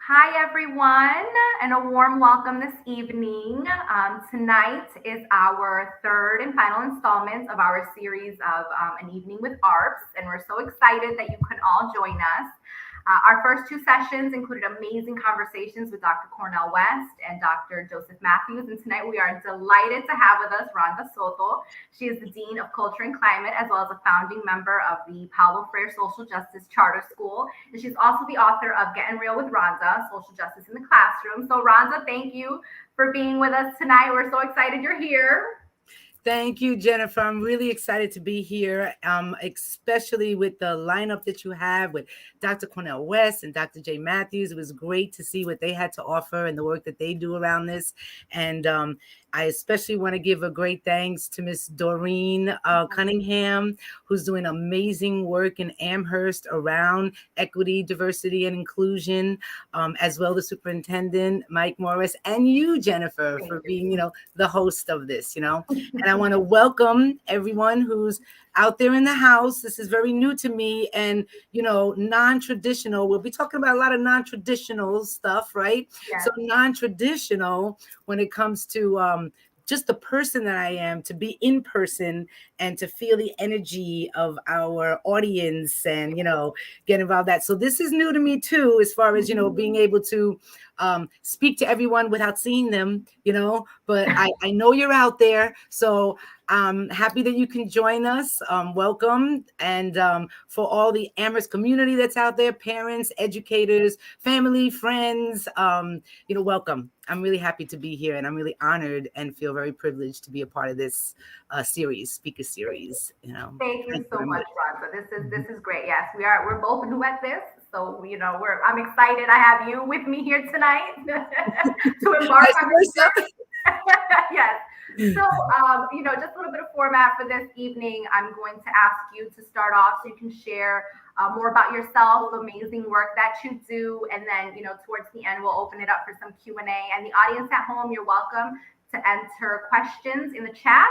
Hi, everyone, and a warm welcome this evening. Tonight is our third and final installment of our series of An Evening with ARPS, and we're so excited that you can all join us. Our first two sessions included amazing conversations with Dr. Cornell West and Dr. Joseph Matthews, and tonight we are delighted to have with us Rhonda Soto. She is the Dean of Culture and Climate, as well as a founding member of the Paulo Freire Social Justice Charter School. And she's also the author of Gettin with Rhonda, Social Justice in the Classroom. So Rhonda, thank you for being with us tonight. We're so excited you're here. Thank you, Jennifer. I'm really excited to be here, especially with the lineup that you have with Dr. Cornell West and Dr. J. Matthews. It was great to see what they had to offer and the work that they do around this. And I especially want to give a great thanks to Miss Doreen Cunningham, who's doing amazing work in Amherst around equity, diversity, and inclusion, as well as Superintendent Mike Morris, and you, Jennifer, for being, the host of this, And I want to welcome everyone who's out there in the house. This is very new to me and, non-traditional. We'll be talking about a lot of non-traditional stuff, right? Yes. So non-traditional when it comes to just the person that I am, to be in person and to feel the energy of our audience and, get involved that. So this is new to me too, as far as, being able to speak to everyone without seeing them, but I know you're out there. So I'm happy that you can join us. Welcome. And for all the Amherst community that's out there, parents, educators, family, friends, welcome. I'm really happy to be here and I'm really honored and feel very privileged to be a part of this speaker series. Thank you so much, Rhonda. This is great. Yes, we're both new at this. So, I'm excited. I have you with me here tonight to embark on this. Yes. So, just a little bit of format for this evening. I'm going to ask you to start off so you can share more about yourself, the amazing work that you do, and then, towards the end, we'll open it up for some Q&A. And the audience at home, you're welcome to enter questions in the chat.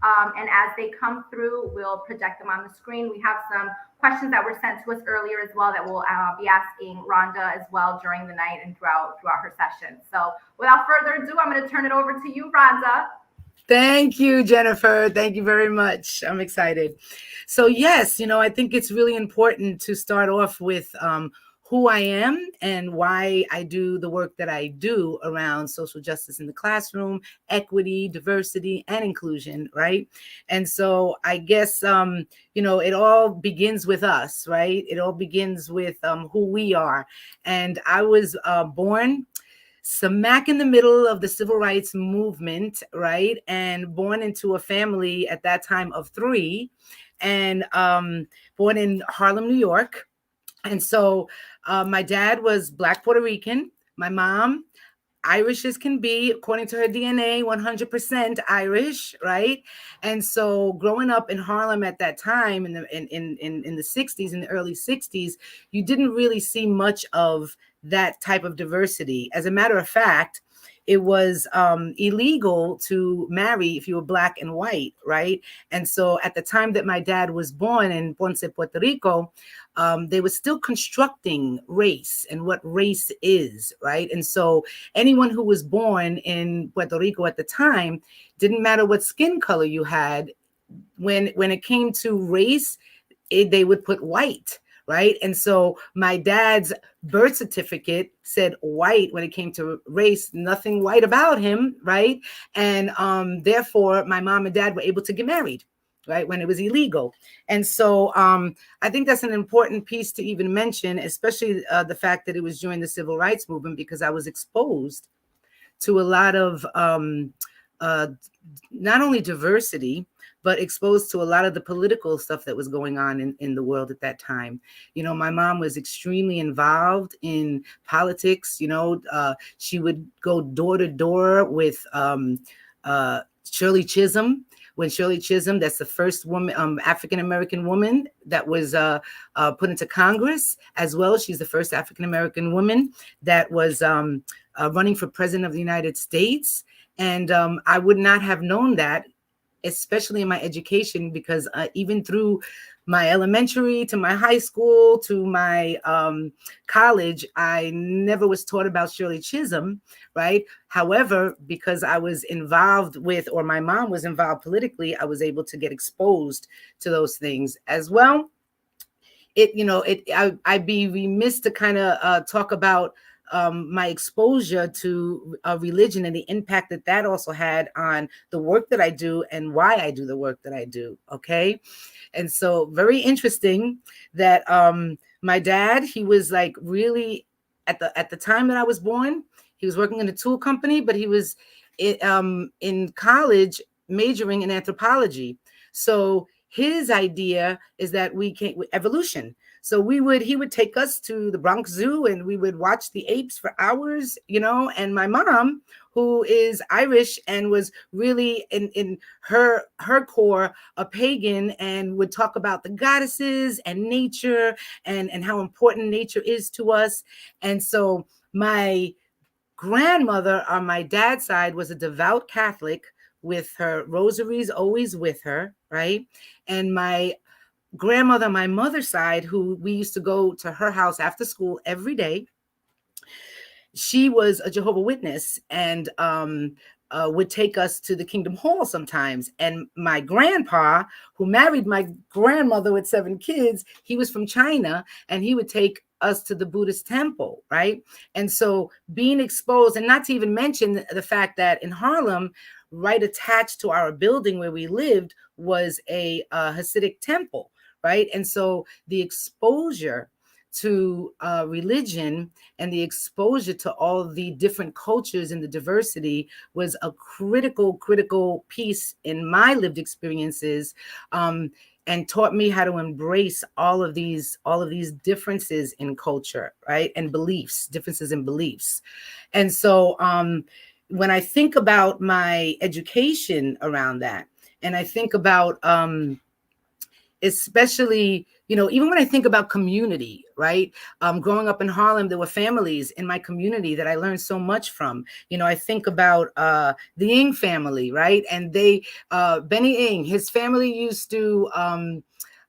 And as they come through, we'll project them on the screen. We have some questions that were sent to us earlier as well that we'll be asking Rhonda as well during the night and throughout her session. So without further ado, I'm going to turn it over to you, Rhonda. Thank you, Jennifer. Thank you very much. I'm excited. So yes, I think it's really important to start off with who I am and why I do the work that I do around social justice in the classroom, equity, diversity, and inclusion, right? And so I guess, it all begins with us, right? It all begins with who we are. And I was born smack in the middle of the civil rights movement, right? And born into a family at that time of 3 and born in Harlem, New York. And so my dad was Black Puerto Rican. My mom, Irish as can be, according to her DNA, 100% Irish, right? And so growing up in Harlem at that time in the 60s, in the early 60s, you didn't really see much of that type of diversity. As a matter of fact, it was illegal to marry if you were Black and white, right? And so at the time that my dad was born in Ponce, Puerto Rico, they were still constructing race and what race is, right? And so anyone who was born in Puerto Rico at the time, didn't matter what skin color you had, when it came to race, they would put white, right? And so my dad's birth certificate said white when it came to race, nothing white about him, right? And therefore, my mom and dad were able to get married, right, when it was illegal. And so I think that's an important piece to even mention, especially the fact that it was during the civil rights movement, because I was exposed to a lot of not only diversity, but exposed to a lot of the political stuff that was going on in the world at that time. My mom was extremely involved in politics. She would go door to door with Shirley Chisholm. When Shirley Chisholm, that's the first woman, African-American woman that was put into Congress as well. She's the first African-American woman that was running for president of the United States. And I would not have known that especially in my education, because even through my elementary to my high school to my college, I never was taught about Shirley Chisholm, right? However, because I was involved with, or my mom was involved politically, I was able to get exposed to those things as well. I'd be remiss to kind of talk about my exposure to religion and the impact that that also had on the work that I do and why I do the work that I do. Okay. And so very interesting that my dad, he was like really at the time that I was born, he was working in a tool company, but he was in college majoring in anthropology. So his idea is that we can evolution. So he would take us to the Bronx Zoo and we would watch the apes for hours, and my mom, who is Irish and was really in her core a pagan, and would talk about the goddesses and nature and how important nature is to us. And so my grandmother on my dad's side was a devout Catholic with her rosaries always with her, right? And my grandmother on my mother's side, who we used to go to her house after school every day, she was a Jehovah's Witness and would take us to the Kingdom Hall sometimes. And my grandpa, who married my grandmother with 7 kids, he was from China, and he would take us to the Buddhist temple, right? And so being exposed, and not to even mention the fact that in Harlem, right attached to our building where we lived, was a Hasidic temple, right? And so the exposure to religion and the exposure to all the different cultures and the diversity was a critical piece in my lived experiences, and taught me how to embrace all of these differences in culture, right? And differences in beliefs. And so when I think about my education around that, and I think about especially, even when I think about community, right? Growing up in Harlem, there were families in my community that I learned so much from. I think about the Ng family, right? And Benny Ng, his family used to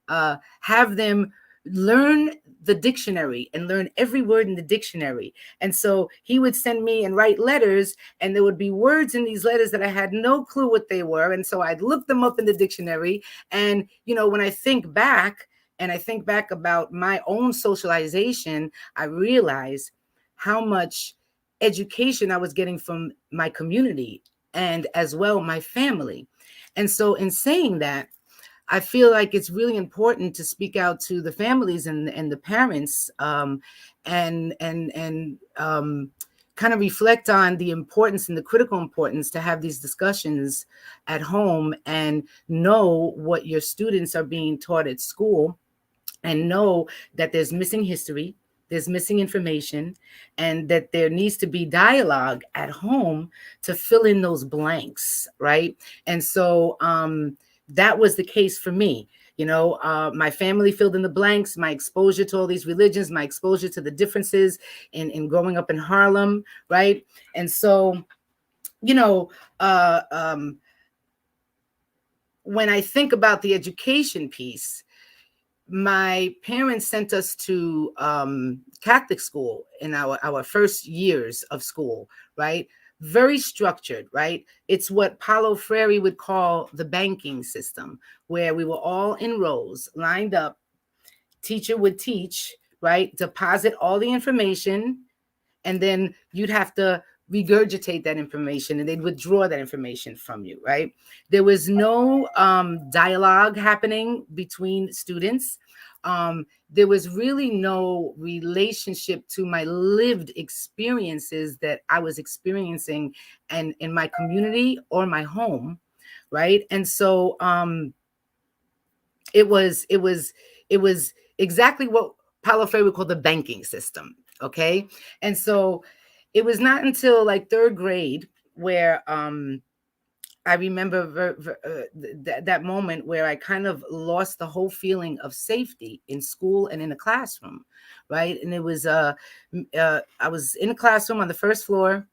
have them learn the dictionary and learn every word in the dictionary. And so he would send me and write letters, and there would be words in these letters that I had no clue what they were. And so I'd look them up in the dictionary. And, when I think back about my own socialization, I realize how much education I was getting from my community and as well my family. And so in saying that, I feel like it's really important to speak out to the families and the parents, and kind of reflect on the importance and the critical importance to have these discussions at home and know what your students are being taught at school, and know that there's missing history, there's missing information, and that there needs to be dialogue at home to fill in those blanks, right? And so that was the case for me. My family filled in the blanks, my exposure to all these religions, my exposure to the differences in growing up in Harlem, right? And so, when I think about the education piece, my parents sent us to Catholic school in our first years of school, right? Very structured, right? It's what Paulo Freire would call the banking system, where we were all in rows, lined up. Teacher would teach, right? Deposit all the information, and then you'd have to regurgitate that information, and they'd withdraw that information from you, right? There was no dialogue happening between students. There was really no relationship to my lived experiences that I was experiencing and in my community or my home, right? And so it was exactly what Paulo Freire would call the banking system. Okay. And so it was not until like 3rd grade where I remember that moment where I kind of lost the whole feeling of safety in school and in the classroom, right? And it was I was in a classroom on the 1st floor,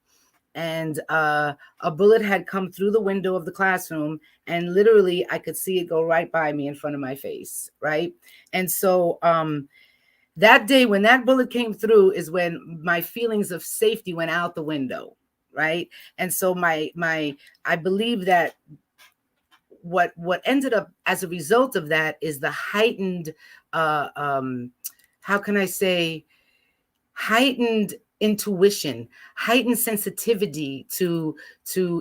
and a bullet had come through the window of the classroom, and literally I could see it go right by me in front of my face, right? And so that day when that bullet came through is when my feelings of safety went out the window, right? And so I believe that what ended up as a result of that is the heightened how can I say, heightened intuition, heightened sensitivity to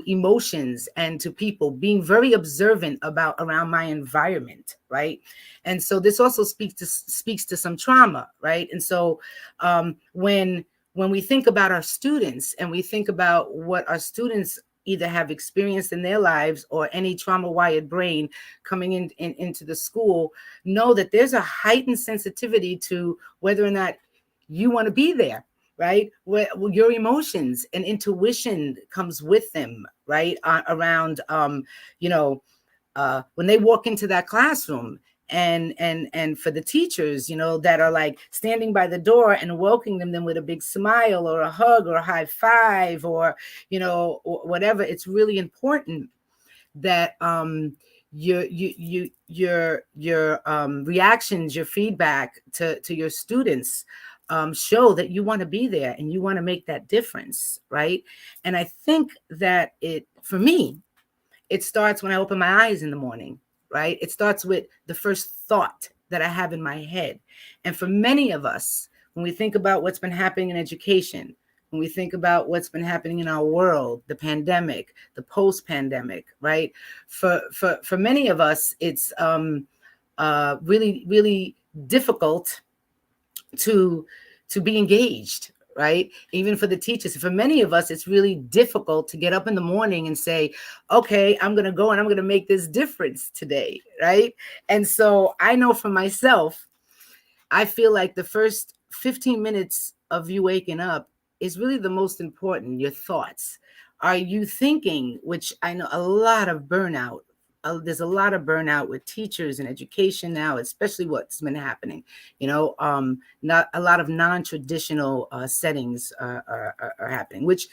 emotions and to people, being very observant about around my environment, right? And so this also speaks to some trauma, right? And so when we think about our students and we think about what our students either have experienced in their lives or any trauma wired brain coming into the school, know that there's a heightened sensitivity to whether or not you want to be there, right? Where your emotions and intuition comes with them, right? Around, when they walk into that classroom, and for the teachers, that are like standing by the door and welcoming them with a big smile or a hug or a high five or or whatever. It's really important that your reactions, your feedback to your students show that you want to be there and you want to make that difference, right? And I think that for me, it starts when I open my eyes in the morning, right? It starts with the first thought that I have in my head. And for many of us, when we think about what's been happening in education, when we think about what's been happening in our world, the pandemic, the post-pandemic, right? For many of us, it's really, really difficult to be engaged, right? Even for the teachers. For many of us, it's really difficult to get up in the morning and say, okay, I'm going to go and I'm going to make this difference today, right? And so I know for myself, I feel like the first 15 minutes of you waking up is really the most important. Your thoughts. Are you thinking, which I know a lot of burnout, there's a lot of burnout with teachers and education now, especially what's been happening. Not a lot of non-traditional settings are happening, which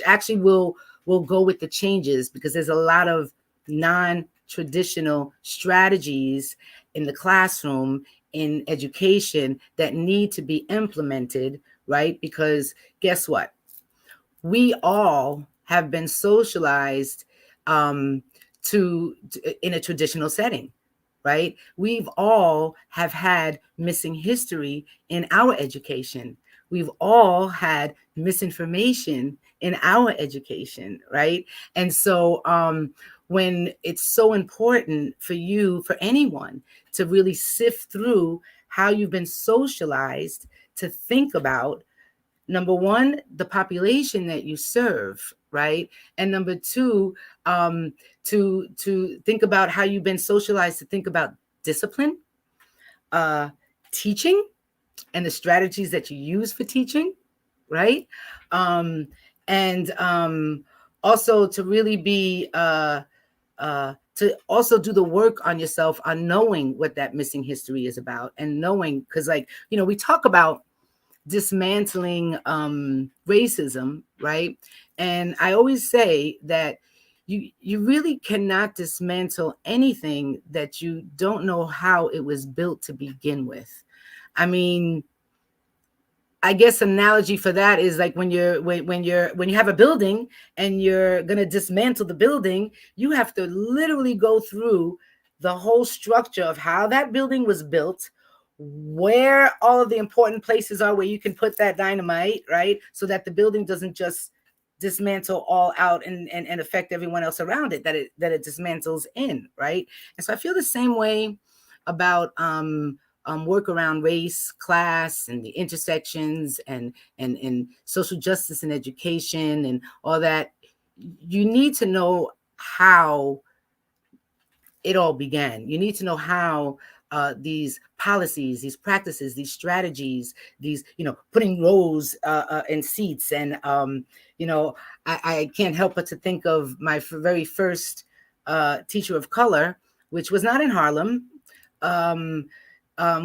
actually will go with the changes, because there's a lot of non-traditional strategies in the classroom, in education, that need to be implemented, right? Because guess what? We all have been socialized in a traditional setting, right? We've all have had missing history in our education. We've all had misinformation in our education, right? And so when it's so important for you, for anyone, to really sift through how you've been socialized to think about, number one, the population that you serve, right? And number two, to think about how you've been socialized to think about discipline, teaching, and the strategies that you use for teaching, right? And also to really be to also do the work on yourself on knowing what that missing history is about, and knowing, because we talk about dismantling racism, right? And I always say that you really cannot dismantle anything that you don't know how it was built to begin with. I mean, I guess an analogy for that is like when you have a building and you're going to dismantle the building, you have to literally go through the whole structure of how that building was built, where all of the important places are where you can put that dynamite, right? So that the building doesn't just dismantle all out and affect everyone else around it, that it dismantles in, right? And so I feel the same way about work around race, class, and the intersections, and social justice and education and all that. You need to know how it all began. You need to know how these policies, these practices, these strategies, these, putting rows in seats. And, I can't help but to think of my very first teacher of color, which was not in Harlem,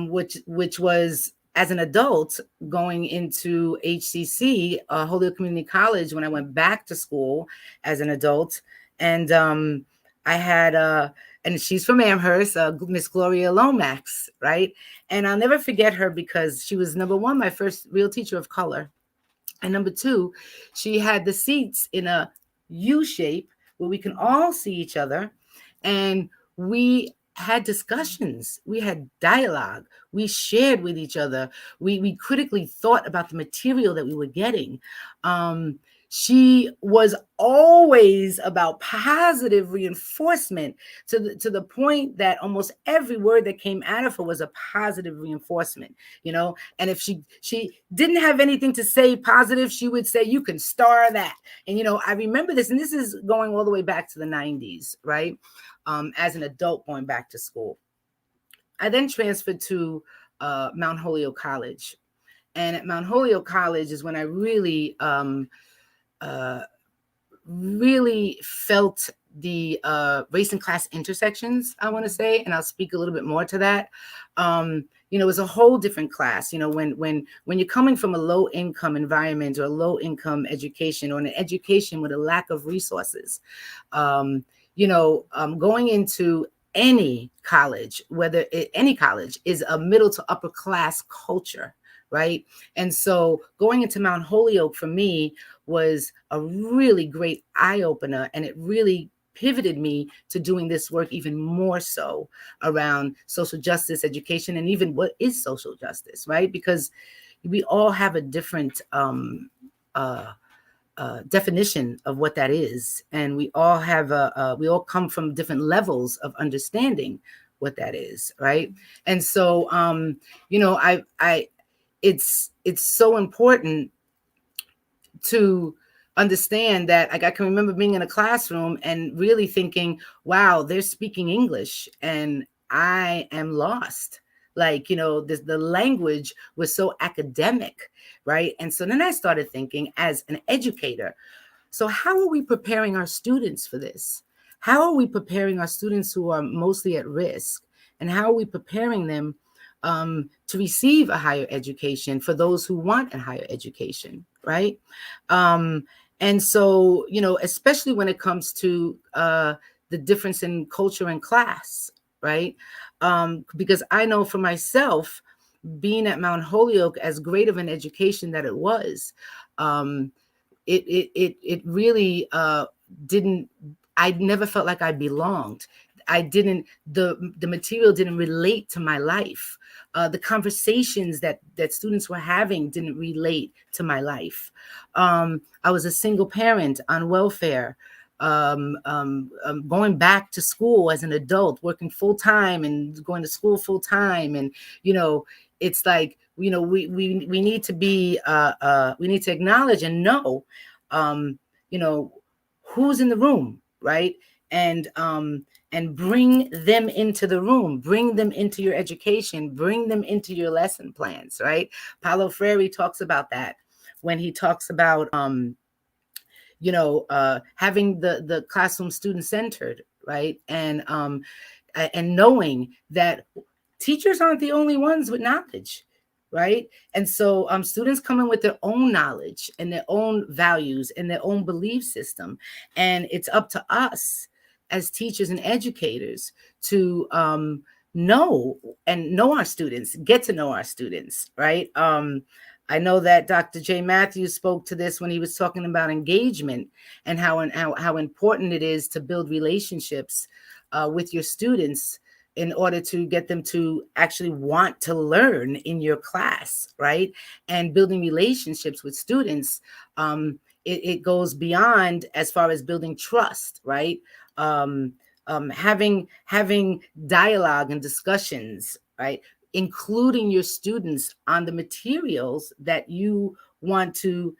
which was as an adult, going into HCC, Holyoke Community College, when I went back to school as an adult, and I had and she's from Amherst, Miss Gloria Lomax, right? And I'll never forget her because she was, number one, my first real teacher of color, and number two, she had the seats in a U shape where we can all see each other, and we had discussions, we had dialogue, we shared with each other, we critically thought about the material that we were getting. She was always about positive reinforcement, to the point that almost every word that came out of her was a positive reinforcement, you know. And if she didn't have anything to say positive, she would say, you can star that. And you know, I remember this, and this is going all the way back to the 90s, right? As an adult going back to school. I then transferred to Mount Holyoke College. And at Mount Holyoke College is when I really really felt the race and class intersections, I want to say, and I'll speak a little bit more to that. You know, it was a whole different class. You know, when you're coming from a low income environment or a low income education, or an education with a lack of resources, you know, going into any college, any college, is a middle to upper class culture, right? And so going into Mount Holyoke for me was a really great eye-opener, and it really pivoted me to doing this work even more so around social justice education, and even what is social justice, right? Because we all have a different definition of what that is, and we all have we all come from different levels of understanding what that is, right? And so you know, it's so important to understand that. Like, I can remember being in a classroom and really thinking, wow, they're speaking English and I am lost. Like, you know, the language was so academic, right? And so then I started thinking, as an educator, so how are we preparing our students for this? How are we preparing our students who are mostly at risk? And how are we preparing them to receive a higher education for those who want a higher education, right? And so, you know, especially when it comes to the difference in culture and class, right? Because I know for myself, being at Mount Holyoke, as great of an education that it was, it really didn't. I never felt like I belonged. I didn't. The material didn't relate to my life. The conversations that students were having didn't relate to my life. I was a single parent on welfare, going back to school as an adult, working full time and going to school full time, and you know, it's like, you know, we need to be we need to acknowledge and know, you know, who's in the room, right? And bring them into the room, bring them into your education, bring them into your lesson plans, right? Paulo Freire talks about that when he talks about, you know, having the classroom student centered, right? And knowing that teachers aren't the only ones with knowledge, right? And so students come in with their own knowledge and their own values and their own belief system. And it's up to us as teachers and educators to know our students, get to know our students, right? I know that Dr. J. Matthews spoke to this when he was talking about engagement and how important it is to build relationships with your students in order to get them to actually want to learn in your class, right? And building relationships with students, it goes beyond as far as building trust, right? Having dialogue and discussions, right? Including your students on the materials that you want to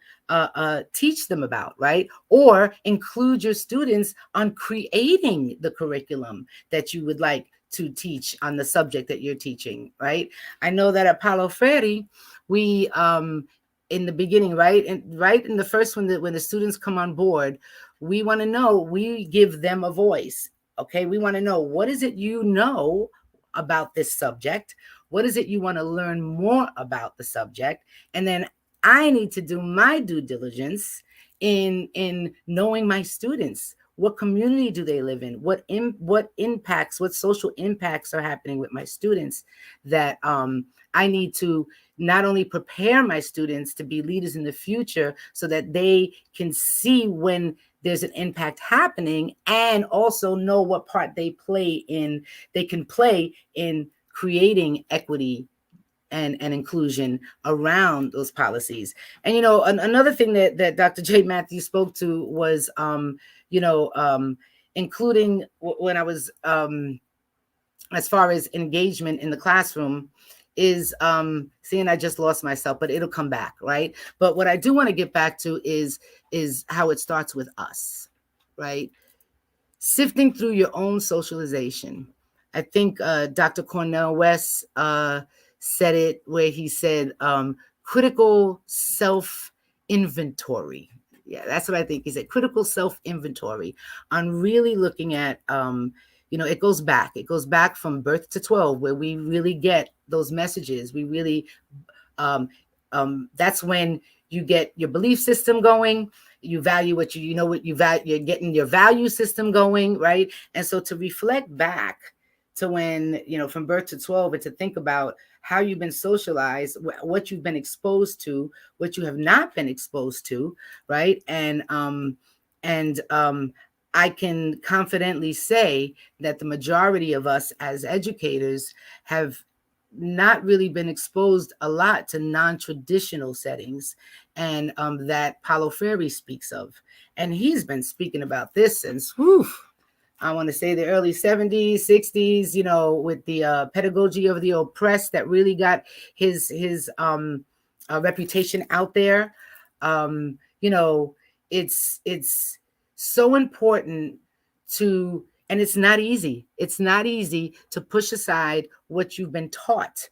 teach them about, right? Or include your students on creating the curriculum that you would like to teach on the subject that you're teaching, right? I know that at Paulo Freire, we in the beginning, right in the first one, that when the students come on board, we want to know, we give them a voice. Okay, we want to know, what is it you know about this subject? What is it you want to learn more about the subject? And then I need to do my due diligence in knowing my students. What community do they live in? What impacts, what social impacts are happening with my students that I need to not only prepare my students to be leaders in the future so that they can see when there's an impact happening, and also know what part they can play in creating equity and inclusion around those policies. And another thing that Dr. J. Matthews spoke to was including when I was as far as engagement in the classroom is seeing, I just lost myself, but it'll come back, right? But what I do want to get back to is how it starts with us, right? Sifting through your own socialization. I think Dr. Cornel West said it where he said critical self-inventory. Yeah, that's what I think. He said critical self-inventory on really looking at, it goes back from birth to 12, where we really get those messages. We really, that's when you get your belief system going. You value what what you value, you're getting your value system going, right? And so to reflect back to when, from birth to 12, and to think about how you've been socialized, what you've been exposed to, what you have not been exposed to, right? And I can confidently say that the majority of us as educators have not really been exposed a lot to non-traditional settings, and that Paulo Freire speaks of. And he's been speaking about this since, I want to say the early 70s, 60s, with the pedagogy of the oppressed that really got his reputation out there. It's so important to, and it's not easy. It's not easy to push aside what you've been taught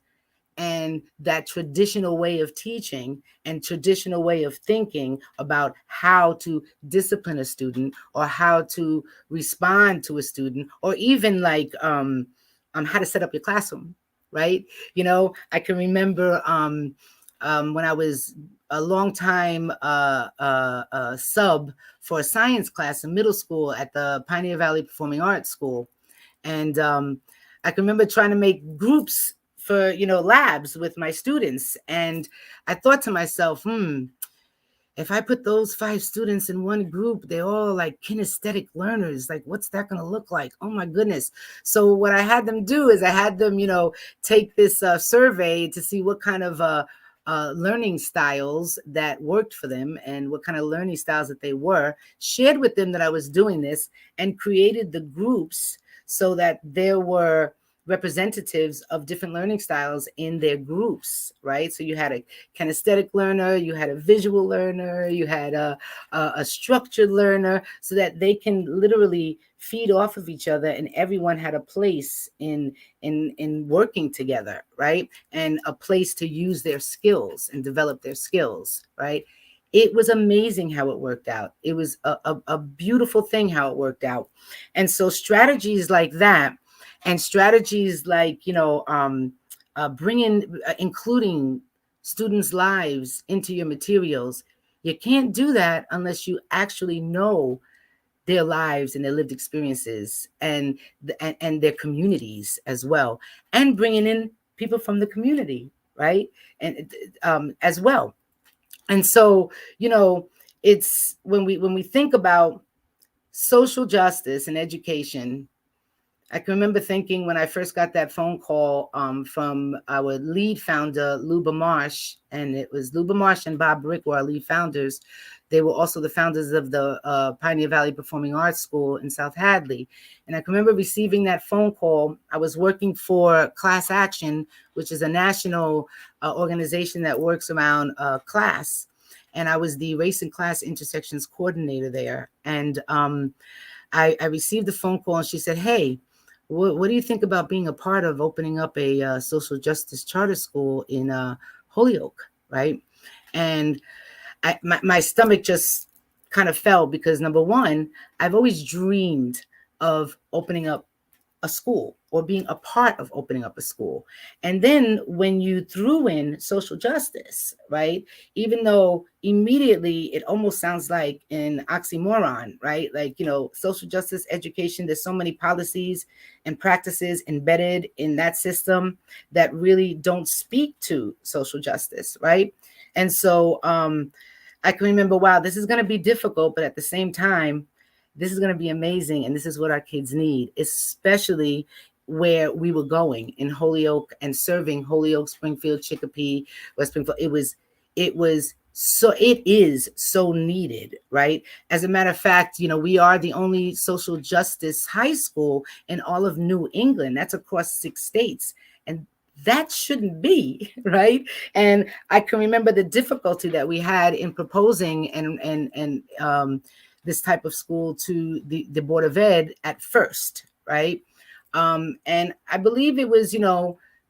and that traditional way of teaching and traditional way of thinking about how to discipline a student, or how to respond to a student, or even like how to set up your classroom, right? I can remember when I was a long time sub for a science class in middle school at the Pioneer Valley Performing Arts School. And I can remember trying to make groups for, labs with my students. And I thought to myself, if I put those 5 students in one group, they're all like kinesthetic learners. Like, what's that going to look like? Oh my goodness. So what I had them do is I had them, take this survey to see what kind of learning styles that worked for them, and what kind of learning styles that they were, shared with them that I was doing this, and created the groups so that there were representatives of different learning styles in their groups, right? So you had a kinesthetic learner, you had a visual learner, you had a structured learner, so that they can literally feed off of each other, and everyone had a place in working together, right? And a place to use their skills and develop their skills, right? It was amazing how it worked out. It was a beautiful thing how it worked out. And so strategies like that, and strategies like, including students' lives into your materials, you can't do that unless you actually know their lives and their lived experiences, and their communities as well, and bringing in people from the community, right? And as well. And so, it's when we think about social justice and education, I can remember thinking when I first got that phone call from our lead founder, Luba Marsh, and it was Luba Marsh and Bob Brick were our lead founders. They were also the founders of the Pioneer Valley Performing Arts School in South Hadley. And I can remember receiving that phone call. I was working for Class Action, which is a national organization that works around class. And I was the race and class intersections coordinator there. And I received the phone call, and she said, "Hey, what do you think about being a part of opening up a social justice charter school in Holyoke?" Right? And my stomach just kind of fell, because number one, I've always dreamed of opening up a school or being a part of opening up a school. And then when you threw in social justice, right? Even though immediately it almost sounds like an oxymoron, right? Like, social justice education, there's so many policies and practices embedded in that system that really don't speak to social justice, right? And so I can remember, wow, this is going to be difficult, but at the same time, this is going to be amazing. And this is what our kids need, especially where we were going in Holyoke and serving Holyoke, Springfield, Chicopee, West Springfield. It is so needed, right? As a matter of fact, we are the only social justice high school in all of New England. That's across 6 states. And that shouldn't be, right? And I can remember the difficulty that we had in proposing and this type of school to the Board of Ed at first, right? And I believe it was,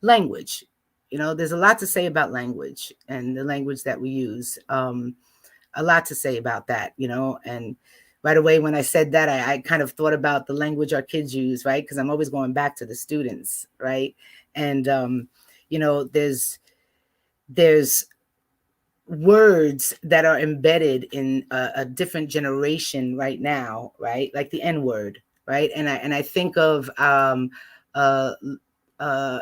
language. There's a lot to say about language and the language that we use. A lot to say about that, and right away when I said that, I kind of thought about the language our kids use, right? Because I'm always going back to the students, right? And there's words that are embedded in a different generation right now, right? Like the N word, right? And I think of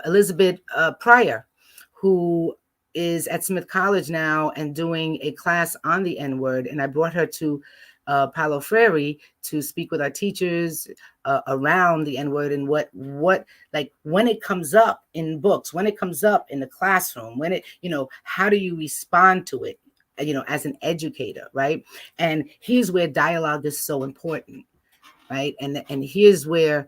Elizabeth Pryor, who is at Smith College now and doing a class on the N word, and I brought her to Paulo Freire to speak with our teachers around the N-word and what like when it comes up in books, when it comes up in the classroom, when it, how do you respond to it, as an educator, right? And here's where dialogue is so important, right? And here's where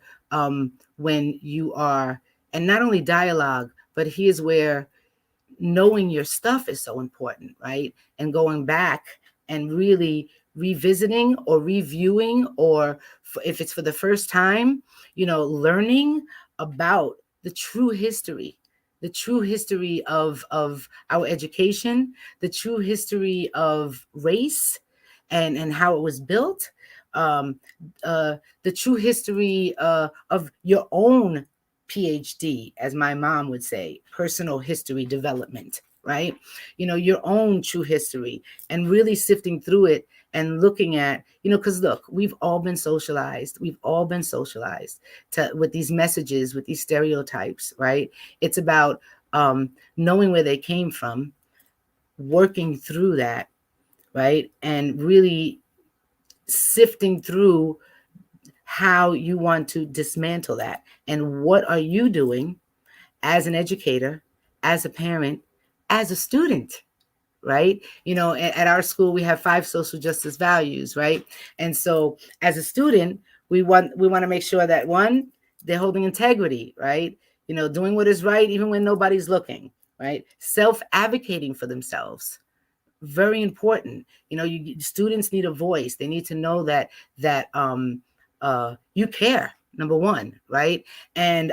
when you are, and not only dialogue, but here's where knowing your stuff is so important, right? And going back and really revisiting or reviewing, or if it's for the first time, learning about the true history of our education, the true history of race and how it was built, the true history of your own PhD, as my mom would say, personal history development, right? Your own true history, and really sifting through it and looking at, because look, we've all been socialized. We've all been socialized with these messages, with these stereotypes, right? It's about knowing where they came from, working through that, right? And really sifting through how you want to dismantle that. And what are you doing as an educator, as a parent, as a student, right? At our school, we have 5 social justice values, right? And so as a student, we want to make sure that, one, they're holding integrity, right? Doing what is right, even when nobody's looking, right? Self-advocating for themselves. Very important. Students need a voice. They need to know that you care, number one, right? And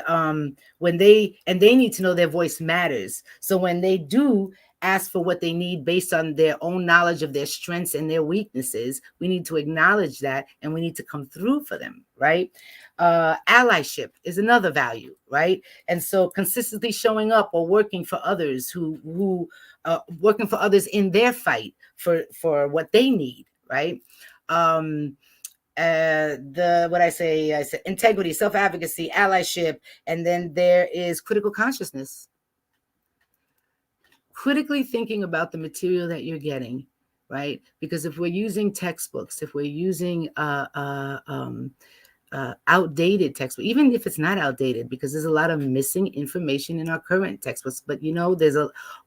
they need to know their voice matters. So when they do ask for what they need based on their own knowledge of their strengths and their weaknesses, we need to acknowledge that, and we need to come through for them, right? Allyship is another value, right? And so consistently showing up or working for others who working for others in their fight for what they need, right? I said integrity, self-advocacy, allyship, and then there is critical consciousness. Critically thinking about the material that you're getting, right? Because if we're using textbooks, if we're using outdated textbook, even if it's not outdated, because there's a lot of missing information in our current textbooks, but there's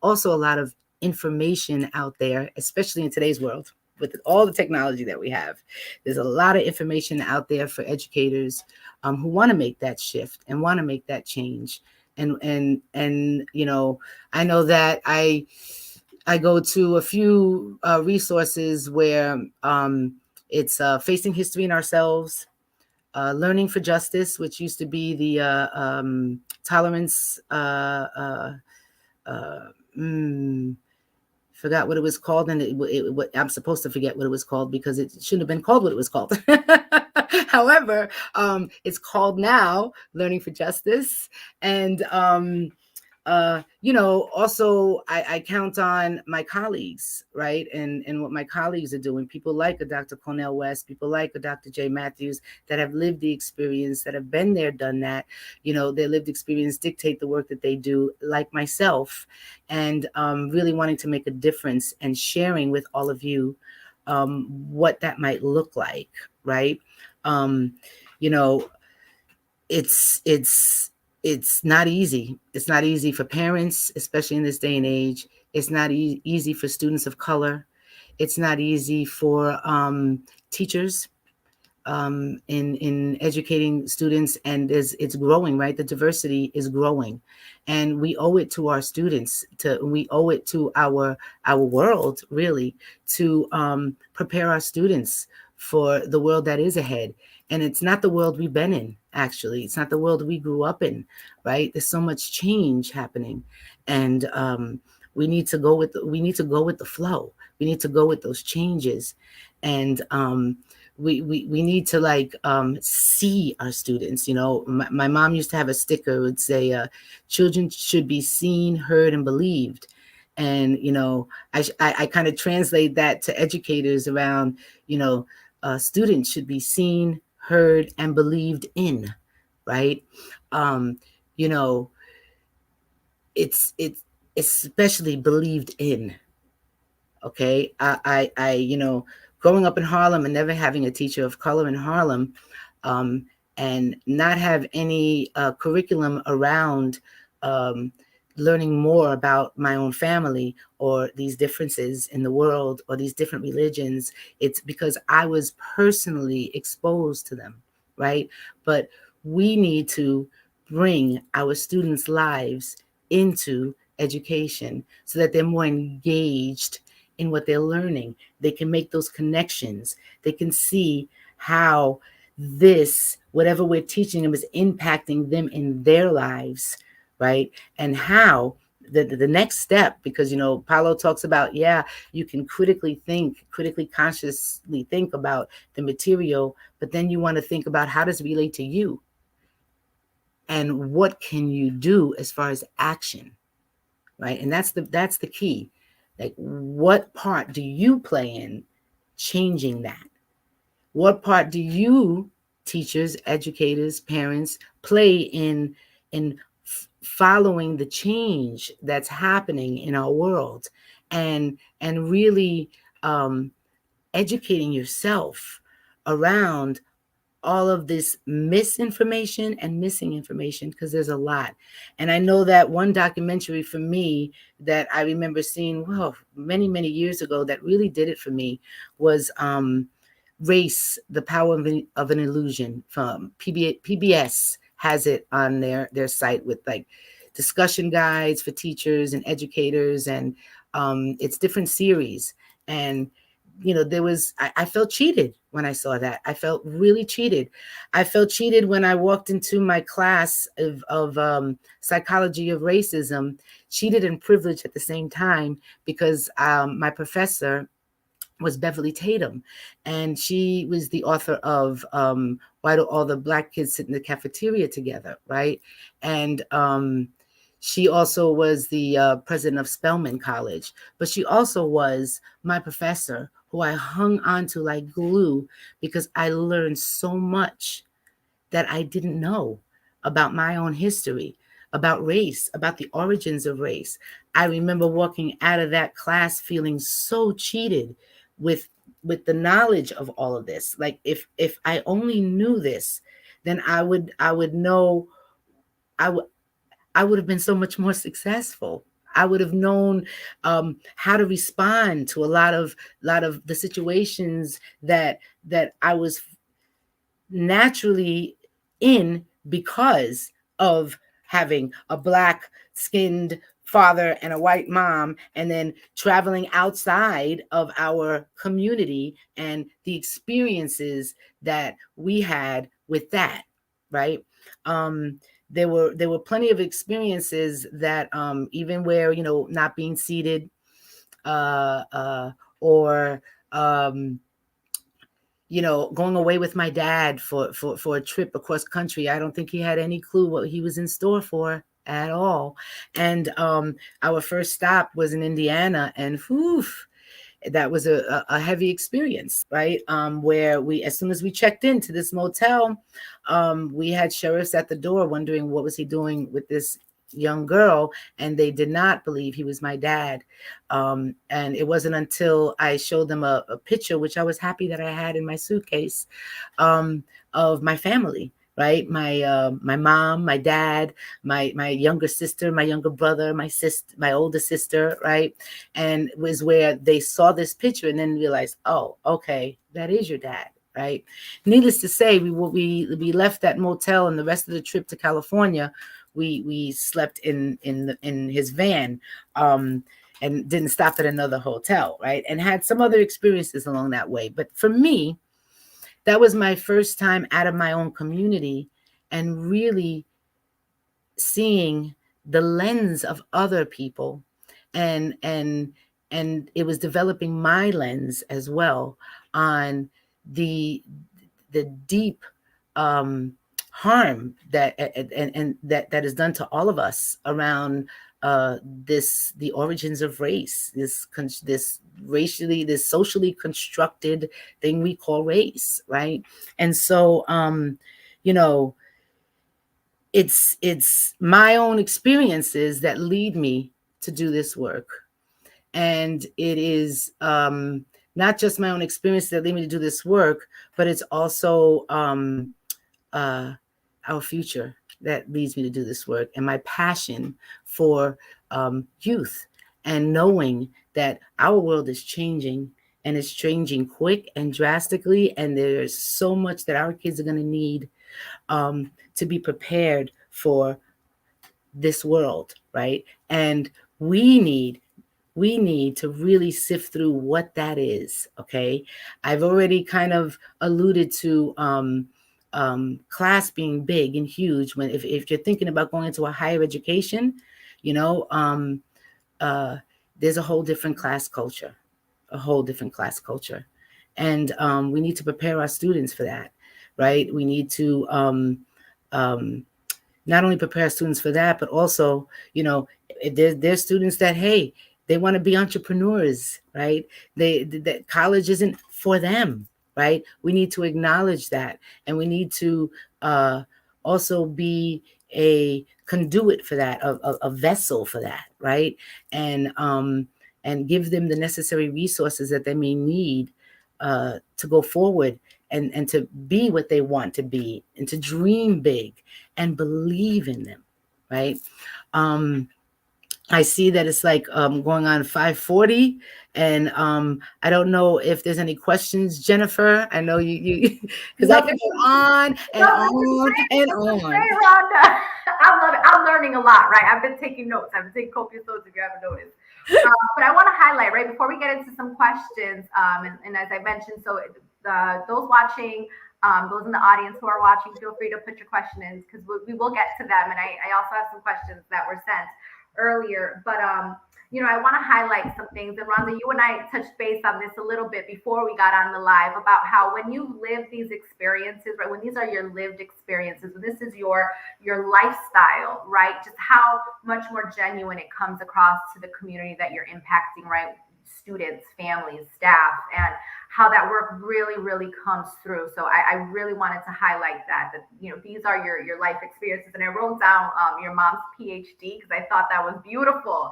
also a lot of information out there, especially in today's world with all the technology that we have. There's a lot of information out there for educators who want to make that shift and want to make that change. And I know that I go to a few resources where it's Facing History in Ourselves, Learning for Justice, which used to be the Tolerance forgot what it was called, and I'm supposed to forget what it was called because it shouldn't have been called what it was called. However, it's called now Learning for Justice, and also I count on my colleagues, right? And what my colleagues are doing. People like a Dr. Cornell West, people like a Dr. J. Matthews that have lived the experience, that have been there, done that. Their lived experience dictate the work that they do, like myself, and really wanting to make a difference and sharing with all of you what that might look like, right? Um, you know, it's not easy. It's not easy for parents, especially in this day and age. It's not easy for students of color. It's not easy for teachers in educating students, and it's growing, right? The diversity is growing, and we owe it to our students, we owe it to our world, really, to prepare our students for the world that is ahead. And it's not the world we've been in, actually. It's not the world we grew up in, right? There's so much change happening, and we need to go with the flow. We need to go with those changes, and we need to see our students. My mom used to have a sticker that would say, children should be seen, heard, and believed. And I kind of translate that to educators around, students should be seen, heard, and believed in, right? You know it's especially believed in. Okay. Growing up in Harlem and never having a teacher of color in Harlem, and not have any curriculum around learning more about my own family or these differences in the world or these different religions. It's because I was personally exposed to them, right? But we need to bring our students' lives into education so that they're more engaged in what they're learning. They can make those connections. They can see how whatever we're teaching them, is impacting them in their lives, right? And how the next step, because Paulo talks about, you can critically consciously think about the material, but then you want to think about how does it relate to you, and what can you do as far as action, right? And that's the key. Like, what part do you play in changing that? What part do you, teachers, educators, parents, play in following the change that's happening in our world, and really educating yourself around all of this misinformation and missing information, because there's a lot. And I know that one documentary for me that I remember seeing, many, many years ago, that really did it for me was Race, The Power of an Illusion, from PBS has it on their site with discussion guides for teachers and educators, and it's different series. And I felt cheated when I saw that. I felt really cheated. I felt cheated when I walked into my class of psychology of racism, cheated and privileged at the same time, because my professor was Beverly Tatum, and she was the author of Why Do All the Black Kids Sit in the Cafeteria Together, right? And she also was the president of Spelman College, but she also was my professor, who I hung on to like glue, because I learned so much that I didn't know about my own history, about race, about the origins of race. I remember walking out of that class feeling so cheated with the knowledge of all of this. Like, if I only knew this, then I would know, I would have been so much more successful. I would have known how to respond to a lot of the situations that I was naturally in, because of having a black skinned father and a white mom, and then traveling outside of our community and the experiences that we had with that, right? There were plenty of experiences that even where not being seated, or going away with my dad for a trip across country. I don't think he had any clue what he was in store for at all. And our first stop was in Indiana, and whew, that was a heavy experience, right? Where as soon as we checked into this motel, we had sheriffs at the door wondering what was he doing with this young girl, and they did not believe he was my dad. And it wasn't until I showed them a picture, which I was happy that I had in my suitcase, of my family. Right, my mom, my dad, my younger sister, my younger brother, my older sister, right, and was where they saw this picture and then realized, oh, okay, that is your dad, right? Needless to say, we left that motel, and the rest of the trip to California, we slept in his van, and didn't stop at another hotel, right, and had some other experiences along that way. But for me, that was my first time out of my own community and really seeing the lens of other people, and it was developing my lens as well on the deep harm that and that is done to all of us around the origins of race, this socially constructed thing we call race, right? And so you know it's my own experiences that lead me to do this work, and it is not just my own experiences that lead me to do this work, but it's also uh, our future that leads me to do this work, and my passion for youth, and knowing that our world is changing, and it's changing quick and drastically, and there's so much that our kids are going to need to be prepared for this world, right? And we need to really sift through what that is. Okay, I've already kind of alluded to class being big and huge. When if you're thinking about going into a higher education, you know, there's a whole different class culture, and we need to prepare our students for that, right? We need to not only prepare students for that, but also, there's students that, hey, they want to be entrepreneurs, right? That college isn't for them, right? We need to acknowledge that, and we need to also be a conduit for that, a vessel for that, right? And give them the necessary resources that they may need to go forward, and to be what they want to be, and to dream big and believe in them, right? I see that it's like going on 5:40, and I don't know if there's any questions, Jennifer. I know you because I can go on and on and on. Hey, Rhonda. I love it. I'm learning a lot, right? I've been taking notes. I've been taking copious notes, if you haven't noticed. But I want to highlight, right, before we get into some questions, and as I mentioned, so those watching, those in the audience who are watching, feel free to put your question in, because we will get to them. And I also have some questions that were sent earlier. But I want to highlight some things. And Rhonda, you and I touched base on this a little bit before we got on the live, about how when you live these experiences, right, when these are your lived experiences, when this is your lifestyle, right, just how much more genuine it comes across to the community that you're impacting, right? Students, families, staff, and how that work really, really comes through. So I really wanted to highlight that these are your life experiences. And I wrote down your mom's PhD, because I thought that was beautiful.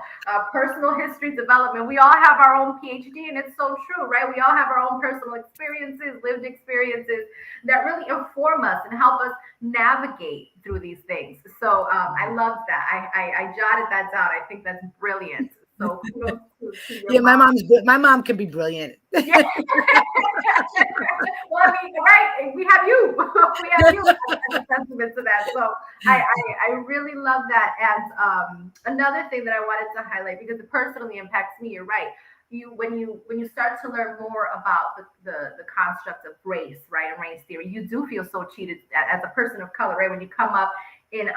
Personal history development. We all have our own PhD, and it's so true, right? We all have our own personal experiences, lived experiences that really inform us and help us navigate through these things. So I love that. I jotted that down. I think that's brilliant. So kudos to your my mom's good. My mom can be brilliant. Yeah. Well, I mean, right? We have you. We have you as a testament to that. So I really love that. And another thing that I wanted to highlight, because it personally impacts me, you're right. When you start to learn more about the construct of race, right, and race theory, you do feel so cheated as a person of color, right? When you come up in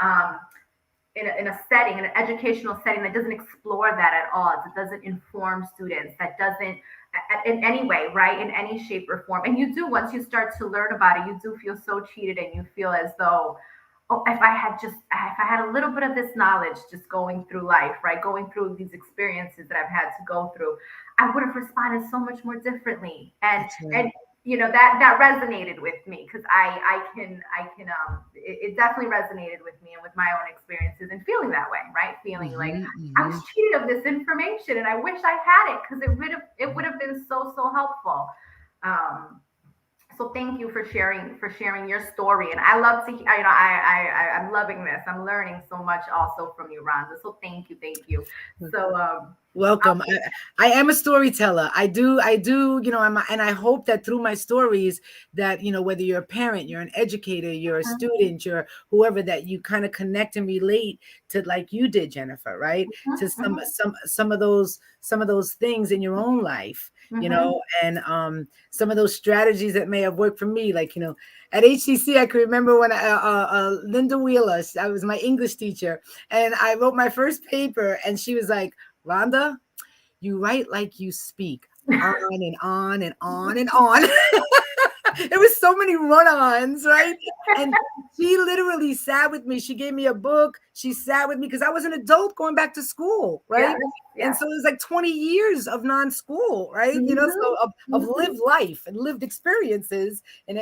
in a setting, in an educational setting that doesn't explore that at all, that doesn't inform students, that doesn't in any way, right, in any shape or form. And you do, once you start to learn about it, you do feel so cheated, and you feel as though, oh, if I had a little bit of this knowledge just going through life, right, going through these experiences that I've had to go through, I would have responded so much more differently. That's right. And you know, that resonated with me, because it definitely resonated with me and with my own experiences, and feeling that way, right, feeling like I was cheated of this information, and I wish I had it, because it would have been so helpful. um so thank you for sharing your story, and I love to, I'm loving this. I'm learning so much also from you, Rhonda. So thank you. So Welcome. I am a storyteller. I do, and I hope that through my stories that, whether you're a parent, you're an educator, you're a student, you're whoever, that you kind of connect and relate to, like you did, Jennifer, right? To some of those things in your own life, and some of those strategies that may have worked for me. Like, at HCC, I can remember when Linda Wheeler, I was my English teacher, and I wrote my first paper, and she was like, Rhonda, you write like you speak, on and on and on and on. It was so many run-ons, right? And she literally sat with me. She gave me a book. She sat with me because I was an adult going back to school, right? Yeah. And so it was like 20 years of non-school, right? So of lived life and lived experiences and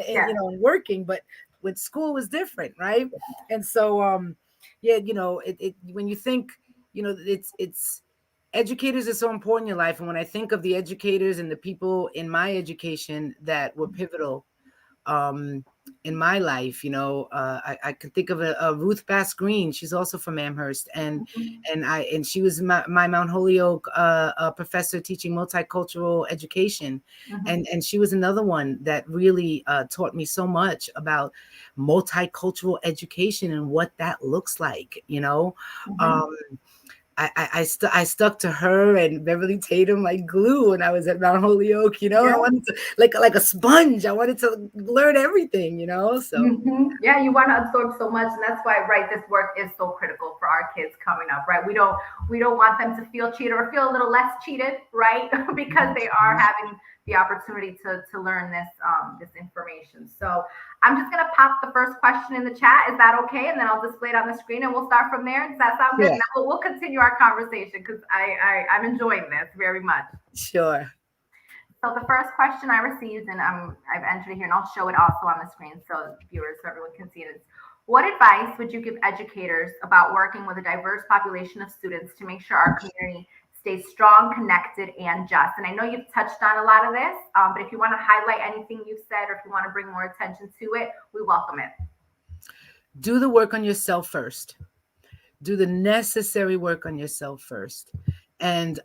working, but with school was different, right? And so when you think, it's educators are so important in your life. And when I think of the educators and the people in my education that were pivotal in my life, I could think of a Ruth Bass Green. She's also from Amherst, and she was my Mount Holyoke professor teaching multicultural education, and she was another one that really taught me so much about multicultural education and what that looks like. I stuck to her and Beverly Tatum like glue when I was at Mount Holyoke. I wanted to like a sponge. I wanted to learn everything. So yeah, you want to absorb so much, and that's why, right, this work is so critical for our kids coming up, right? We don't want them to feel cheated or feel a little less cheated, right? Because they are having the opportunity to learn this information. So I'm just gonna pop the first question in the chat. Is that okay? And then I'll display it on the screen, and we'll start from there. Does that sound good? Yeah. We'll continue our conversation, because I'm enjoying this very much. Sure. So the first question I received, and I've entered it here, and I'll show it also on the screen so viewers, so everyone can see it, is: what advice would you give educators about working with a diverse population of students to make sure our community stays strong, connected, and just? And I know you've touched on a lot of this, but if you want to highlight anything you've said, or if you want to bring more attention to it, we welcome it. Do the work on yourself first. Do the necessary work on yourself first. And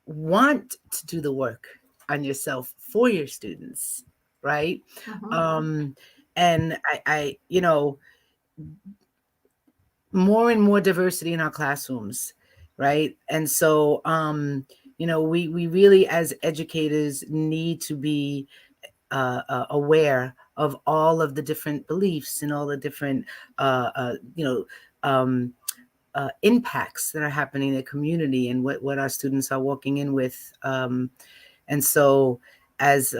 want to do the work on yourself for your students, right? And I more and more diversity in our classrooms, right? And so we really, as educators, need to be aware of all of the different beliefs and all the different impacts that are happening in the community, and what our students are walking in with. And so as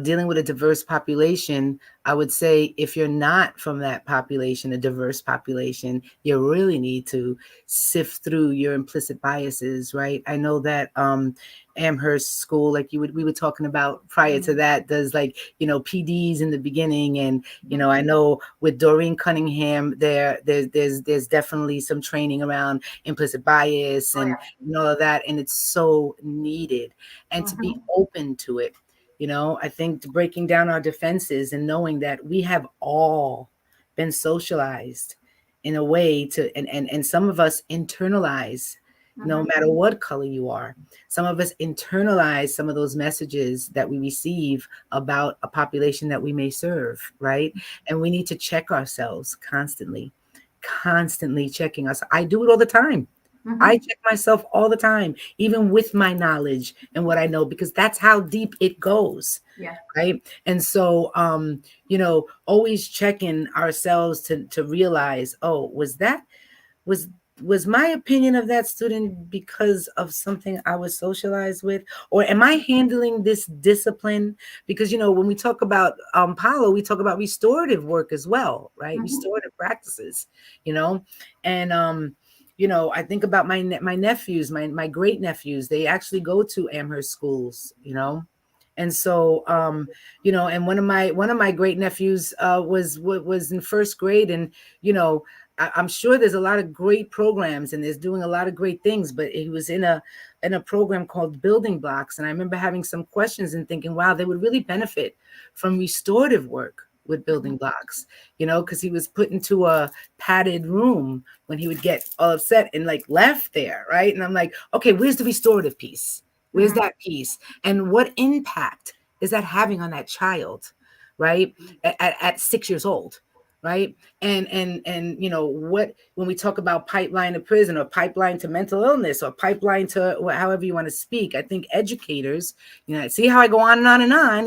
dealing with a diverse population, I would say if you're not from that population, a diverse population, you really need to sift through your implicit biases, right? I know that Amherst School, like we were talking about prior to that, does PDs in the beginning, and I know with Doreen Cunningham, there's definitely some training around implicit bias and all of that, and it's so needed, and to be open to it. I think breaking down our defenses and knowing that we have all been socialized in a way to, and some of us internalize, no matter what color you are, some of us internalize some of those messages that we receive about a population that we may serve, right? And we need to check ourselves constantly checking us. I do it all the time. I check myself all the time, even with my knowledge and what I know, because that's how deep it goes. Yeah. Right. And so, always checking ourselves to realize, oh, was was my opinion of that student because of something I was socialized with, or am I handling this discipline? Because when we talk about Paulo, we talk about restorative work as well, right? Restorative practices, and I think about my nephews, my great nephews. They actually go to Amherst schools, and so and one of my great nephews was in first grade, and I'm sure there's a lot of great programs and there's doing a lot of great things, but he was in a program called Building Blocks. And I remember having some questions and thinking, wow, they would really benefit from restorative work with Building Blocks, because he was put into a padded room when he would get all upset and like left there. Right. And I'm like, okay, where's the restorative piece? Where's that piece? And what impact is that having on that child? Right. At 6 years old. Right. And what, when we talk about pipeline to prison or pipeline to mental illness or pipeline to however you want to speak, I think educators, see how I go on,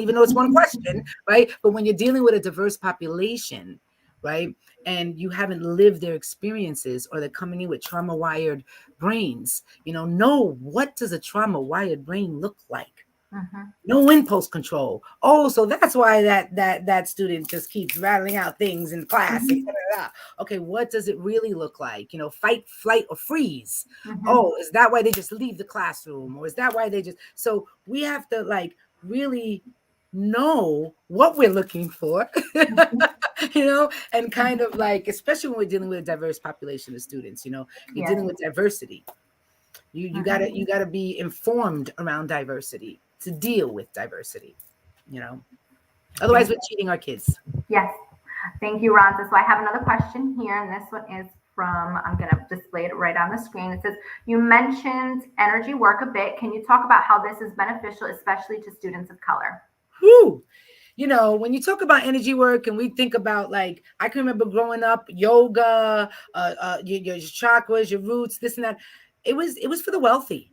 even though it's one question, right? But when you're dealing with a diverse population, right, and you haven't lived their experiences, or they're coming in with trauma wired brains, know what does a trauma wired brain look like? No impulse control. Oh, so that's why that student just keeps rattling out things in class. Okay, what does it really look like? Fight, flight, or freeze. Oh, is that why they just leave the classroom? Or is that why they just... So we have to really know what we're looking for, and kind of especially when we're dealing with a diverse population of students, you're dealing with diversity. You gotta be informed around diversity to deal with diversity, Otherwise, we're cheating our kids. Yes. Thank you, Rhonda. So I have another question here, and this one is from, I'm going to display it right on the screen. It says, you mentioned energy work a bit. Can you talk about how this is beneficial, especially to students of color? Whew. When you talk about energy work and we think about I can remember growing up, yoga, your chakras, your roots, this and that. It was for the wealthy.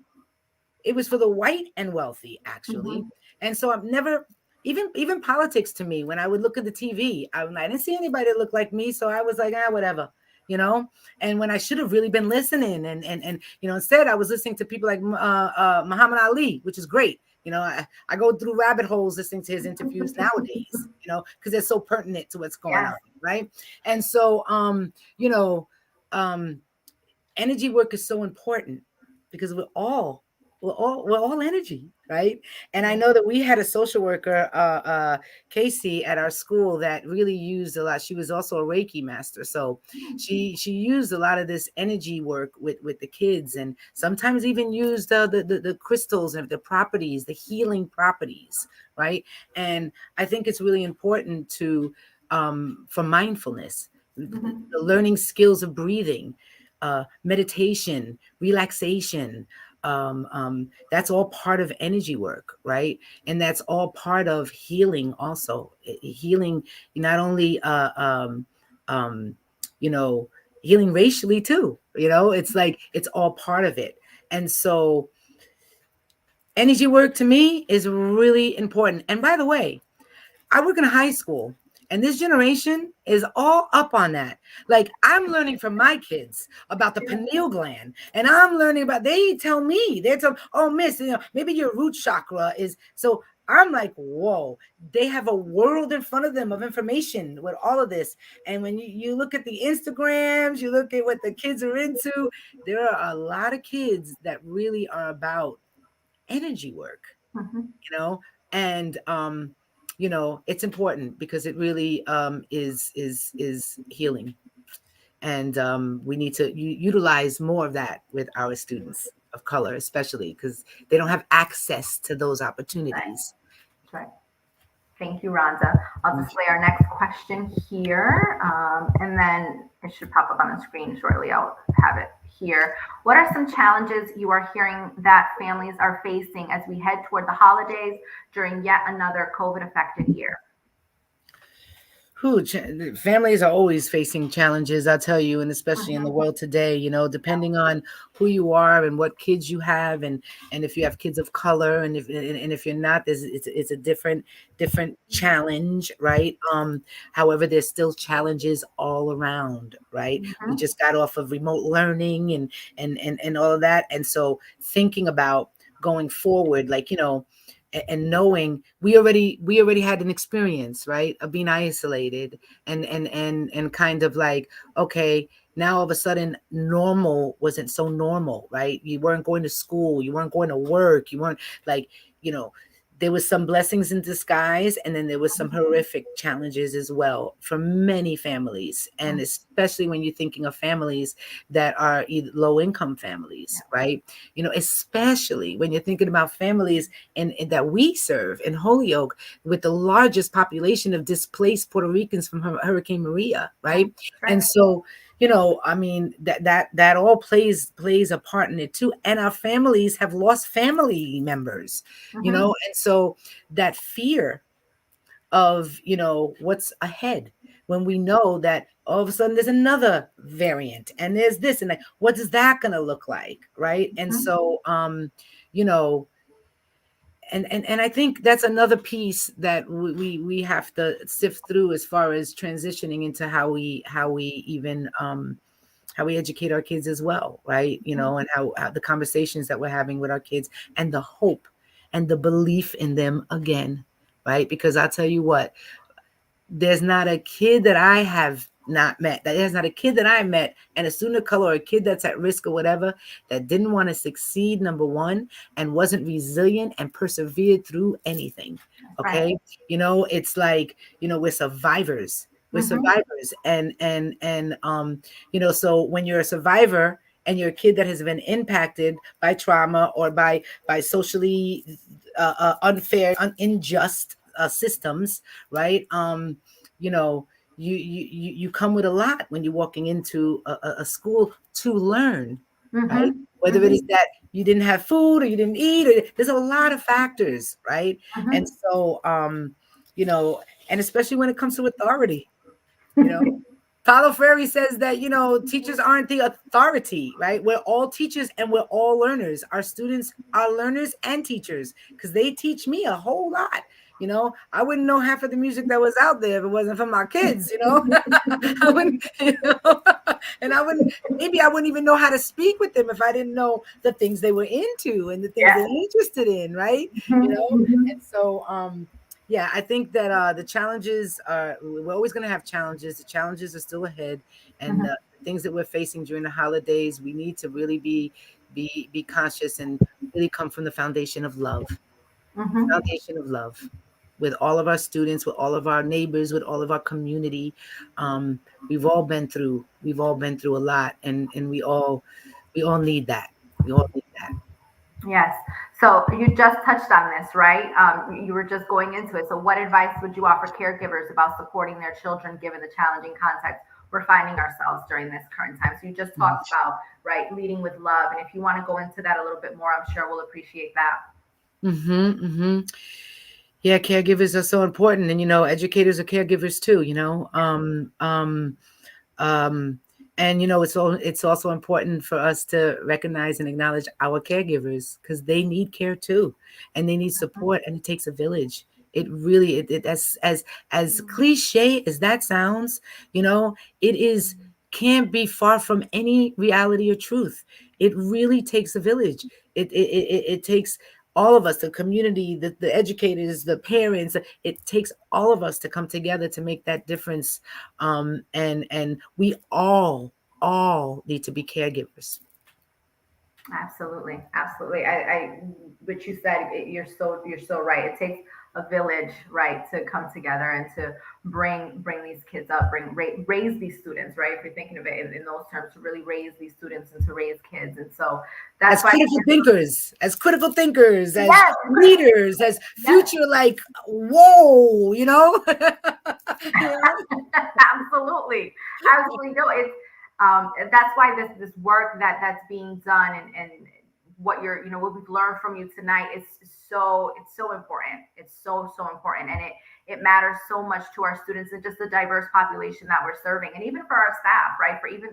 It was for the white and wealthy, actually. And so I've never, even politics to me, when I would look at the TV, I didn't see anybody that looked like me. So I was like, whatever, and when I should have really been listening and instead I was listening to people like Muhammad Ali, which is great. I go through rabbit holes listening to his interviews nowadays, because they're so pertinent to what's going on. Right. And so, energy work is so important because we're all energy, right? And I know that we had a social worker, Casey, at our school that really used a lot. She was also a Reiki master, so she used a lot of this energy work with the kids, and sometimes even used the crystals and the properties, the healing properties, right? And I think it's really important to for mindfulness, the learning skills of breathing, meditation, relaxation. That's all part of energy work, right? And that's all part of healing also. Healing not only healing racially too, it's it's all part of it. And so energy work to me is really important. And by the way, I work in a high school, and this generation is all up on that. I'm learning from my kids about the pineal gland, and I'm learning about, they tell, oh, miss, maybe your root chakra is, so I'm like, whoa, they have a world in front of them of information with all of this. And when you look at the Instagrams, you look at what the kids are into, there are a lot of kids that really are about energy work, and it's important because it really is healing, and we need to utilize more of that with our students of color, especially because they don't have access to those opportunities. Right. Thank you, Rhonda. I'll display our next question here, and then it should pop up on the screen shortly. I'll have it here. What are some challenges you are hearing that families are facing as we head toward the holidays during yet another COVID-affected year? Families are always facing challenges, I'll tell you, and especially in the Mhm. world today, depending on who you are and what kids you have, and if you have kids of color, and if you're not, it's a different challenge, right? However, there's still challenges all around, right? We Mhm. just got off of remote learning and all of that, and so thinking about going forward, like and knowing we already had an experience, right, of being isolated and kind of like, okay, now all of a sudden normal wasn't so normal, right? You weren't going to school, you weren't going to work, you weren't like, you know there was some blessings in disguise, and then there was some horrific challenges as well for many families, and especially when you're thinking of families that are either low income families, right? Especially when you're thinking about families and that we serve in Holyoke, with the largest population of displaced Puerto Ricans from Hurricane Maria, right? Right. And so, I mean, that all plays a part in it too. And our families have lost family members, Mhm. and so that fear of, what's ahead, when we know that all of a sudden there's another variant and there's this and that, what is that going to look like, right? And Mhm. so you know and I think that's another piece that we have to sift through, as far as transitioning into how we even how we educate our kids as well, right? And how the conversations that we're having with our kids, and the hope and the belief in them again, right? Because I'll tell you what, there's not a kid that I have not met, there's not a kid that I met, and a student of color, or a kid that's at risk or whatever, that didn't want to succeed, number one, and wasn't resilient and persevered through anything. Right. Okay. It's like, we're survivors. We're Mhm. survivors. So when you're a survivor and you're a kid that has been impacted by trauma, or by socially unfair, unjust systems, right? You know, you come with a lot when you're walking into a school to learn, right? Mhm. Whether it is Mhm. that you didn't have food or you didn't eat, or there's a lot of factors, right? And Mhm. so, and especially when it comes to authority, you know, Paulo Freire says that, teachers aren't the authority, right? We're all teachers and we're all learners. Our students are learners and teachers, because they teach me a whole lot. I wouldn't know half of the music that was out there if it wasn't for my kids, I wouldn't, and maybe I wouldn't even know how to speak with them if I didn't know the things they were into and the things they're Yeah. interested in, right? Mhm. And so, yeah, I think that the challenges are, we're always going to have challenges. The challenges are still ahead, and Mhm. the things that we're facing during the holidays, we need to really be conscious, and really come from the foundation of love. Mhm. Foundation of love, with all of our students, with all of our neighbors, with all of our community. Um, we've all been through a lot, and we all need that. We all need that. Yes. So you just touched on this, right? You were just going into it. So, what advice would you offer caregivers about supporting their children given the challenging context we're finding ourselves during this current time? So, you just Mhm. talked about, right, leading with love. And if you want to go into that a little bit more, I'm sure we'll appreciate that. Mm-hmm, mm-hmm. Yeah, caregivers are so important, and educators are caregivers too. Um, and it's also important for us to recognize and acknowledge our caregivers, because they need care too, and they need support, and it takes a village. It really, as cliche as that sounds, it is can't be far from any reality or truth. It really takes a village. It takes all of us, the community, the educators, the parents. It takes all of us to come together to make that difference, and we all need to be caregivers. Absolutely, absolutely. What you said, you're so right. It takes a village, right, to come together and to bring these kids up, raise these students, right. If you're thinking of it in those terms, to really raise these students and to raise kids, and so as that's why. critical thinkers as critical thinkers as Yes, leaders, as yes. future, like, whoa, you know Absolutely, absolutely. No, it's that's why this work that's being done, and what what we've learned from you tonight is so it's so important. It's so, so important. And it matters so much to our students and just the diverse population that we're serving. And even for our staff, right? For even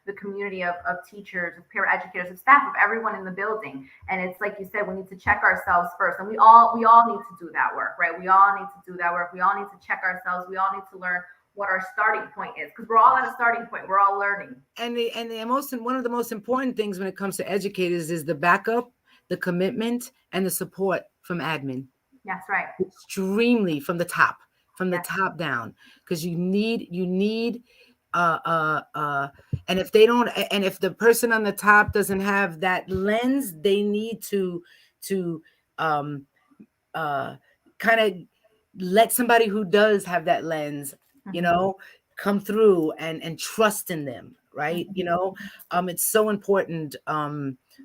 the community of teachers, of paraeducators, of staff, of everyone in the building. And it's like you said, we need to check ourselves first. And we all need to do that work, right? We all need to do that work. We all need to check ourselves. We all need to learn what our starting point is, because we're all at a starting point. We're all learning. And one of the most important things when it comes to educators is the backup, the commitment, and the support from admin. That's right. Extremely from the top down, because you need and if they don't, and if the person on the top doesn't have that lens, they need to kind of let somebody who does have that lens, come through and trust in them, right? It's so important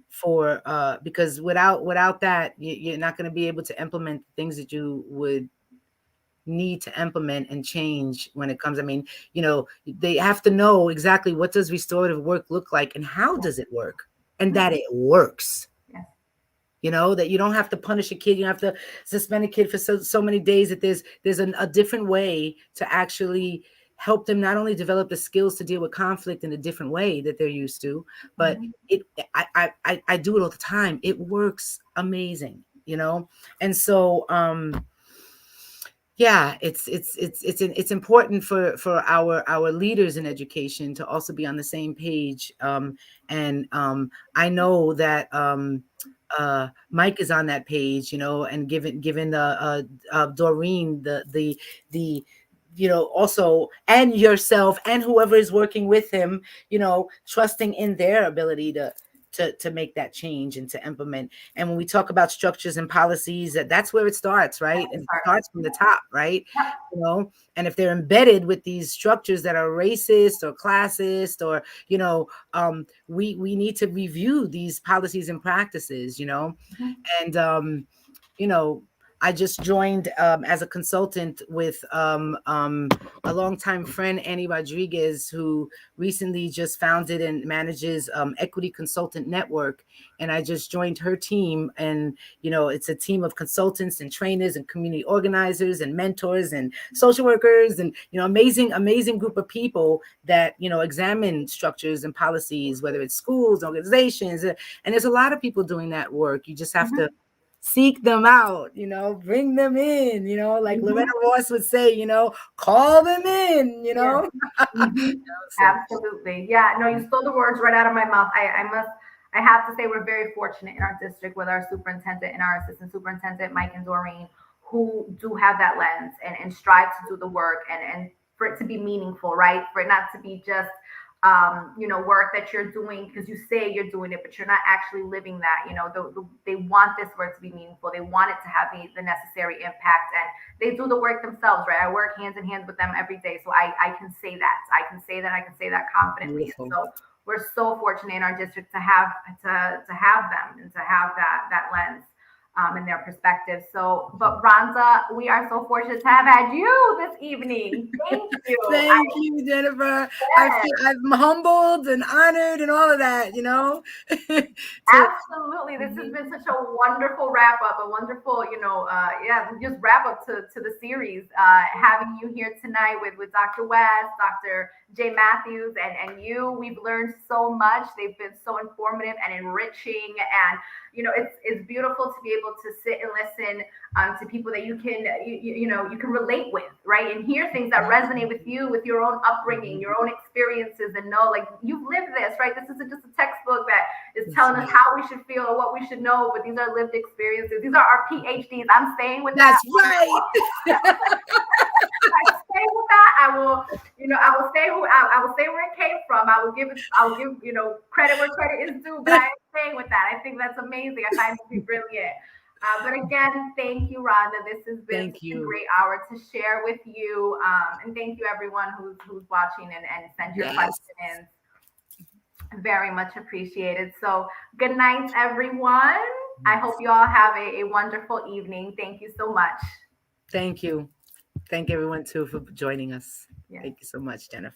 for because without that, you're not going to be able to implement things that you would need to implement and change when it comes. I mean, they have to know exactly what does restorative work look like and how does it work, and that it works. That you don't have to punish a kid, you don't have to suspend a kid for so many days, that there's a different way to actually help them not only develop the skills to deal with conflict in a different way that they're used to, but I do it all the time. It works amazing, and so it's important for our leaders in education to also be on the same page. And I know that Mike is on that page, and given Doreen the also, and yourself and whoever is working with him, trusting in their ability to make that change and to implement. And when we talk about structures and policies, that's where it starts, right? And it starts from the top, right? And if they're embedded with these structures that are racist or classist, or we need to review these policies and practices, and I just joined as a consultant with a longtime friend, Annie Rodriguez, who recently just founded and manages Equity Consultant Network. And I just joined her team. And, it's a team of consultants and trainers and community organizers and mentors and social workers and, amazing group of people that, examine structures and policies, whether it's schools, organizations. And there's a lot of people doing that work. You just have to seek them out, bring them in, like Loretta Ross would say, call them in, Absolutely. Yeah, no, you stole the words right out of my mouth. I have to say we're very fortunate in our district with our superintendent and our assistant superintendent, Mike and Doreen, who do have that lens and strive to do the work and for it to be meaningful, right? For it not to be just work that you're doing because you say you're doing it, but you're not actually living that. They want this work to be meaningful. They want it to have the necessary impact, and they do the work themselves, right? I work hands in hand with them every day, so I can say that. I can say that confidently. So we're so fortunate in our district to have them and to have that lens. In their perspective. So, but Rhonda, we are so fortunate to have had you this evening. Thank you. Thank you, Jennifer. Yes. I'm humbled and honored and all of that, Absolutely. This has been such a wonderful wrap up, a wonderful, just wrap up to the series. Having you here tonight with Dr. West, Dr. Jay Matthews, and you. We've learned so much. They've been so informative and enriching, and it's beautiful to be able to sit and listen to people that you can relate with, right? And hear things that resonate with you, with your own upbringing, your own experiences, and know like you've lived this, right? This isn't just a textbook that is telling us how we should feel or what we should know, but these are lived experiences. These are our PhDs. I'm staying with that. That's right. I stay with that. I will say where it came from. I will give credit where credit is due, but I am staying with that. I think that's amazing. I find it to be brilliant. But again, thank you, Rhonda. This has been a great hour to share with you. And thank you everyone who's watching and sent your questions. Very much appreciated. So good night, everyone. I hope you all have a wonderful evening. Thank you so much. Thank you. Thank everyone too for joining us. Thank you so much, Jennifer.